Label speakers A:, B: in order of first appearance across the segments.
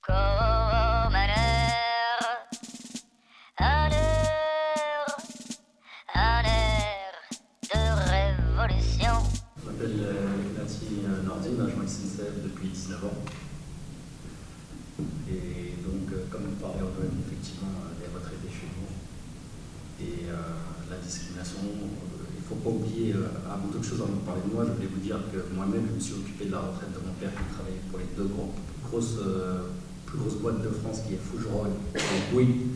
A: Comme un air de révolution.
B: Je m'appelle Ignati Nordine, agent SNCF depuis 19 ans. Et donc, comme vous parlez, on doit effectivement des retraités chez nous. Et la discrimination, il ne faut pas oublier, avant toute chose, avant de parler de moi, je voulais vous dire que moi-même, je me suis occupé de la retraite de mon père qui travaillait pour les deux plus grosses boîtes de France, qui est Fougerolles et Bouygues.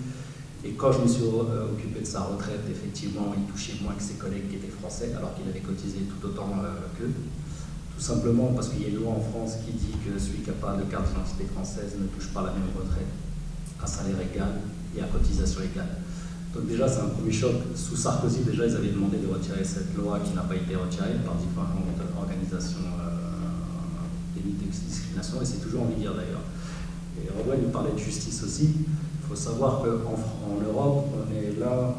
B: Et quand je me suis occupé de sa retraite, effectivement, il touchait moins que ses collègues qui étaient français, alors qu'il avait cotisé tout autant qu'eux. Tout simplement parce qu'il y a une loi en France qui dit que celui qui n'a pas de carte d'identité française ne touche pas la même retraite à salaire égal et à cotisation égale. Donc déjà, c'est un premier choc. Sous Sarkozy, déjà, ils avaient demandé de retirer cette loi qui n'a pas été retirée par différentes organisations d'élude de discrimination, et c'est toujours en vigueur d'ailleurs. Et Redouane nous parlait de justice aussi. Il faut savoir qu'en Europe, on est l'un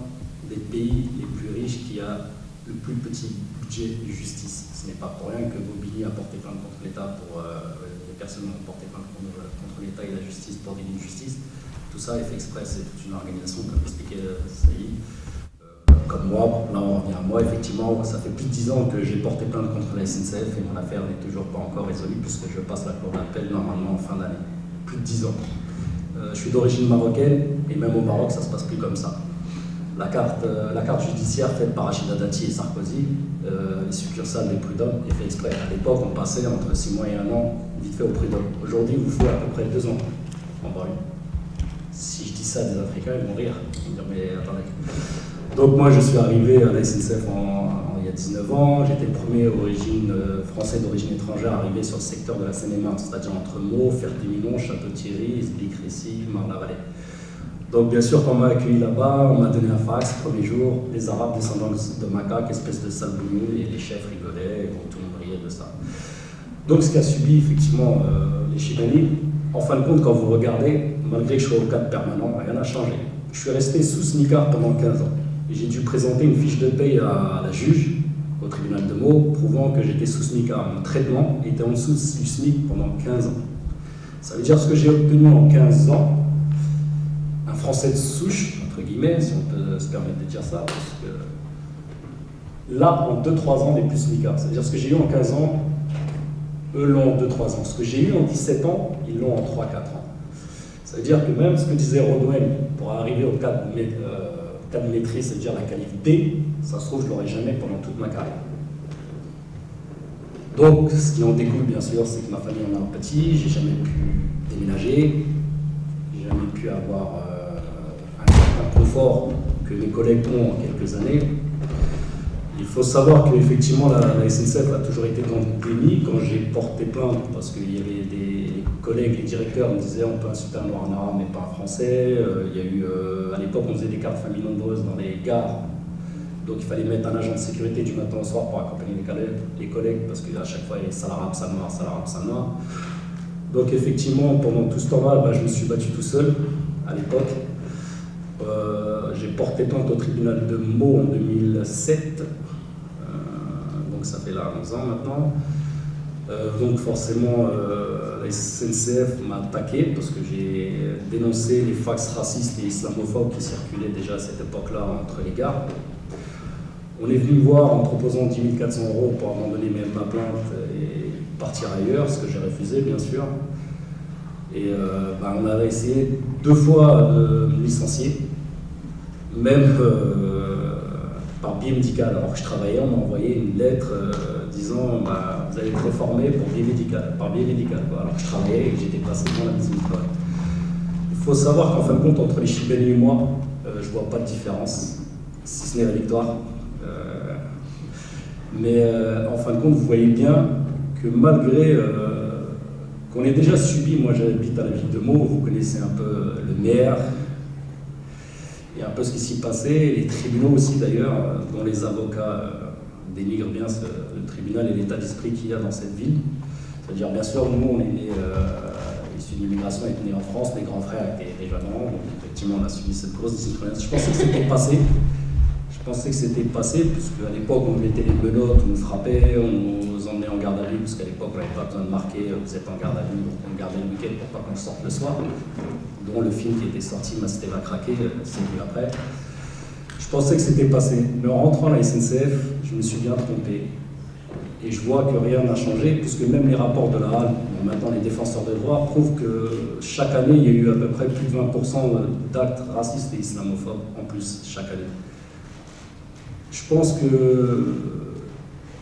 B: des pays les plus riches qui a le plus petit budget de justice. Ce n'est pas pour rien que Bobigny a porté plainte contre l'État les personnes ont porté plainte contre l'État et la justice pour délit de justice. Tout ça est fait exprès, c'est une organisation, comme expliquait Saïd. Comme moi, là on revient à moi, effectivement, ça fait plus de 10 ans que j'ai porté plainte contre la SNCF et mon affaire n'est toujours pas encore résolue puisque je passe la cour d'appel normalement en fin d'année. Plus de 10 ans. Je suis d'origine marocaine et même au Maroc, ça ne se passe plus comme ça. La carte judiciaire faite par Rachida Dati et Sarkozy, les succursales des prud'hommes, est fait exprès. À l'époque, on passait entre 6 mois et 1 an vite fait au prud'homme. Aujourd'hui, il vous faut à peu près 2 ans en banlieue. Si je dis ça, des Africains, ils vont rire. Ils vont dire, mais attendez. Donc moi, je suis arrivé à la SNCF il y a 19 ans. J'étais le premier français d'origine étrangère arrivé sur le secteur de la Seine-et-Marne, c'est-à-dire entre Meaux, Ferté-Milon, Château-Thierry, Esblic-Récy, Marne-la-Vallée. Donc bien sûr, quand on m'a accueilli là-bas, on m'a donné un fax, premier jour, les Arabes descendants de macaques, espèce de sale bougnoule, et les chefs rigolaient, et tout le monde riait de ça. Donc ce qu'a subi effectivement les Chibani, en fin de compte, quand vous regardez, malgré que je sois au cadre permanent, rien n'a changé. Je suis resté sous SMICAR pendant 15 ans. Et j'ai dû présenter une fiche de paye à la juge, au tribunal de Meaux, prouvant que j'étais sous SMICAR. Mon traitement était en dessous du SMIC pendant 15 ans. Ça veut dire ce que j'ai obtenu en 15 ans, un Français de souche, entre guillemets, si on peut se permettre de dire ça, parce que là, en 2-3 ans, on n'est plus SMICAR. C'est-à-dire ce que j'ai eu en 15 ans, eux l'ont en 2-3 ans. Ce que j'ai eu en 17 ans, ils l'ont en 3-4 ans. Ça veut dire que même ce que disait Redouane, pour arriver au cadre de maîtrise, c'est-à-dire la qualif D, ça se trouve, je ne l'aurai jamais pendant toute ma carrière. Donc, ce qui en découle, bien sûr, c'est que ma famille en a un petit, j'ai jamais pu déménager, j'ai jamais pu avoir un confort que mes collègues ont en quelques années. Il faut savoir qu'effectivement, la SNCF a toujours été dans le déni. Quand j'ai porté plainte, parce qu'il y avait des collègues, les directeurs me disaient on peut insulter un noir en arabe mais pas un français. Il y a eu, à l'époque, on faisait des cartes familles nombreuses dans les gares. Donc il fallait mettre un agent de sécurité du matin au soir pour accompagner les collègues, parce qu'à chaque fois, il y avait Salarab, ça noir, Salarab, ça noir. Donc effectivement, pendant tout ce temps-là, je me suis battu tout seul, à l'époque. J'ai porté plainte au tribunal de Meaux en 2007. Donc ça fait là 11 ans maintenant. Donc forcément, la SNCF m'a attaqué parce que j'ai dénoncé les fax racistes et islamophobes qui circulaient déjà à cette époque-là entre les gares. On est venu me voir en proposant 10 400 € pour abandonner même ma plainte et partir ailleurs, ce que j'ai refusé bien sûr. Et on avait essayé 2 fois de me licencier, même par biais médical. Alors que je travaillais, on m'a envoyé une lettre disant vous allez être réformé par biais médical. Alors que je travaillais et que j'étais passé dans la maison du travail. Il faut savoir qu'en fin de compte, entre les Chibani et moi, je ne vois pas de différence, si ce n'est la victoire. Mais en fin de compte, vous voyez bien que malgré qu'on ait déjà subi, moi j'habite à la ville de Meaux, vous connaissez un peu le maire, et un peu ce qui s'y passait, les tribunaux aussi d'ailleurs, dont les avocats dénigrent bien le tribunal et l'état d'esprit qu'il y a dans cette ville. C'est-à-dire, bien sûr, nous on est nés issus de l'immigration, on est nés en France, les grands frères étaient réjouissants, donc effectivement on a subi cette grosse discrimination. Je pense que c'était passé. Je pensais que c'était passé, puisque à l'époque on mettait les menottes, on nous frappait, on nous emmenait en garde à vue, parce qu'à l'époque on n'avait pas besoin de marquer, vous êtes en garde à vue, donc on gardait le week-end pour pas qu'on sorte le soir. Dont le film qui était sorti, Masté va craquer, c'est venu après. Je pensais que c'était passé, mais en rentrant à la SNCF, je me suis bien trompé. Et je vois que rien n'a changé, puisque même les rapports de la HAL, maintenant les défenseurs des droits, prouvent que chaque année, il y a eu à peu près plus de 20% d'actes racistes et islamophobes en plus, chaque année. Je pense que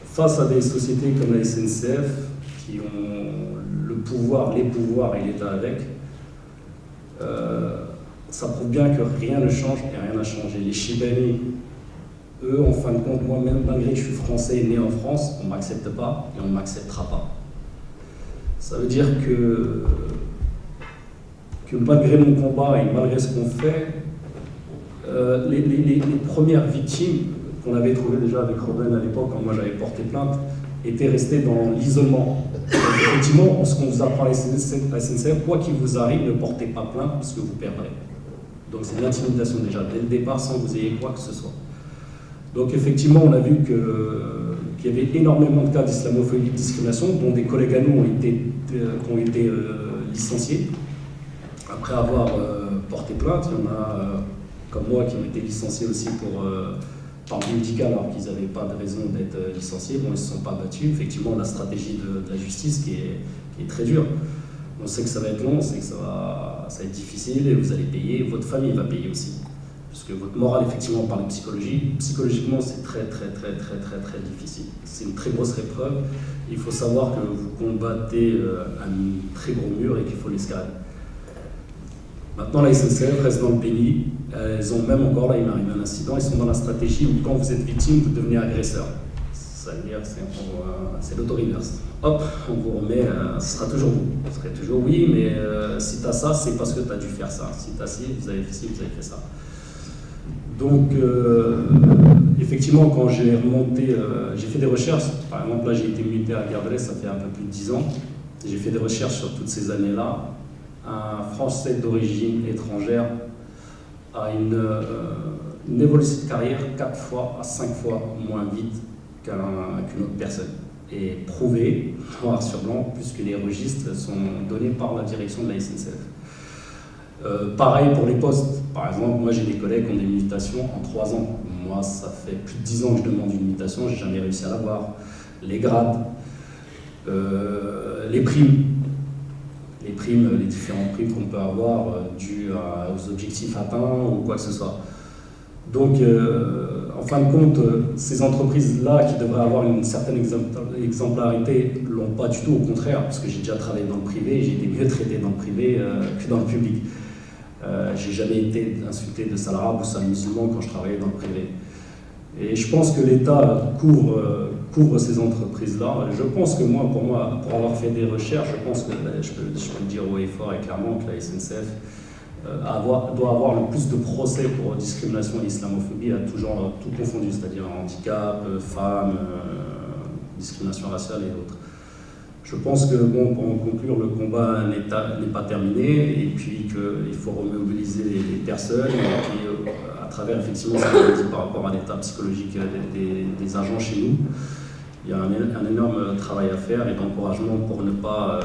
B: face à des sociétés comme la SNCF, qui ont le pouvoir, les pouvoirs et l'État avec, ça prouve bien que rien ne change et rien n'a changé. Les Chibani, eux, en fin de compte, moi-même, malgré que je suis français et né en France, on ne m'accepte pas et on ne m'acceptera pas. Ça veut dire que malgré mon combat et malgré ce qu'on fait, les premières victimes qu'on avait trouvées déjà avec Robin à l'époque, quand moi j'avais porté plainte, étaient restées dans l'isolement. Effectivement, ce qu'on vous apprend à la SNCF, quoi qu'il vous arrive, ne portez pas plainte parce que vous perdrez. Donc c'est de l'intimidation déjà, dès le départ, sans que vous ayez quoi que ce soit. Donc effectivement, on a vu qu'il y avait énormément de cas d'islamophobie et de discrimination, dont des collègues à nous ont été licenciés. Après avoir porté plainte, il y en a, comme moi, qui ont été licenciés aussi par médical, alors qu'ils n'avaient pas de raison d'être licenciés. Bon, ils ne se sont pas battus. Effectivement, la stratégie de la justice qui est très dure. On sait que ça va être long, on sait que ça va être difficile, et vous allez payer, votre famille va payer aussi. Parce que votre morale, effectivement, on parle de psychologie. Psychologiquement, c'est très difficile. C'est une très grosse épreuve. Il faut savoir que vous combattez un très gros mur et qu'il faut l'escalader. Maintenant, la SNCF reste dans le pays. Elles ont même encore, là, il m'arrive un incident, ils sont dans la stratégie où quand vous êtes victime, vous devenez agresseur. Ça veut dire que c'est l'auto-reverse. Hop, on vous remet, ce sera toujours vous. Ce serait toujours oui, mais si tu as ça, c'est parce que tu as dû faire ça. Si tu as ci, vous avez fait ci, vous avez fait ça. Donc, effectivement, quand j'ai remonté, j'ai fait des recherches. Par exemple, là, j'ai été muté à Gare de l'Est, ça fait un peu plus de 10 ans. J'ai fait des recherches sur toutes ces années-là. Un Français d'origine étrangère a une évolution de carrière 4 fois à 5 fois moins vite qu'une autre personne. Et prouvé, noir sur blanc, puisque les registres sont donnés par la direction de la SNCF. Pareil pour les postes. Par exemple, moi j'ai des collègues qui ont des mutations en 3 ans. Moi, ça fait plus de 10 ans que je demande une mutation, j'ai jamais réussi à l'avoir. Les grades, les primes, les différentes primes qu'on peut avoir dues aux objectifs atteints ou quoi que ce soit. Donc, en fin de compte, ces entreprises-là qui devraient avoir une certaine exemplarité ne l'ont pas du tout, au contraire, parce que j'ai déjà travaillé dans le privé, j'ai été mieux traité dans le privé que dans le public. J'ai jamais été insulté de sale arabe ou sale musulman quand je travaillais dans le privé. Et je pense que l'État couvre ces entreprises-là. Je pense que pour avoir fait des recherches, je pense que je peux le dire haut et fort et clairement que la SNCF doit avoir le plus de procès pour discrimination et islamophobie à tout genre, tout confondu, c'est-à-dire handicap, femmes, discrimination raciale et autres. Je pense que, bon, pour en conclure, le combat n'est pas terminé, et puis qu'il faut remobiliser les personnes, et puis à travers effectivement ce qu'on dit par rapport à l'état psychologique des agents chez nous, il y a un énorme travail à faire et d'encouragement pour ne pas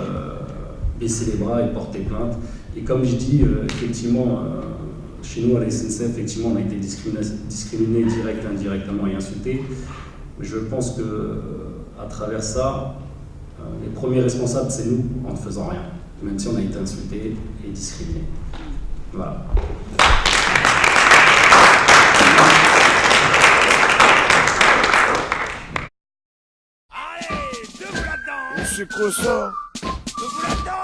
B: baisser les bras et porter plainte. Et comme je dis, effectivement, chez nous à la SNCF, effectivement, on a été discriminé direct, indirectement et insulté. Je pense qu'à travers ça, les premiers responsables, c'est nous, en ne faisant rien, même si on a été insulté et discriminé. Voilà.
C: Allez, debout là-dedans. C'est quoi ça? Debout là-dedans.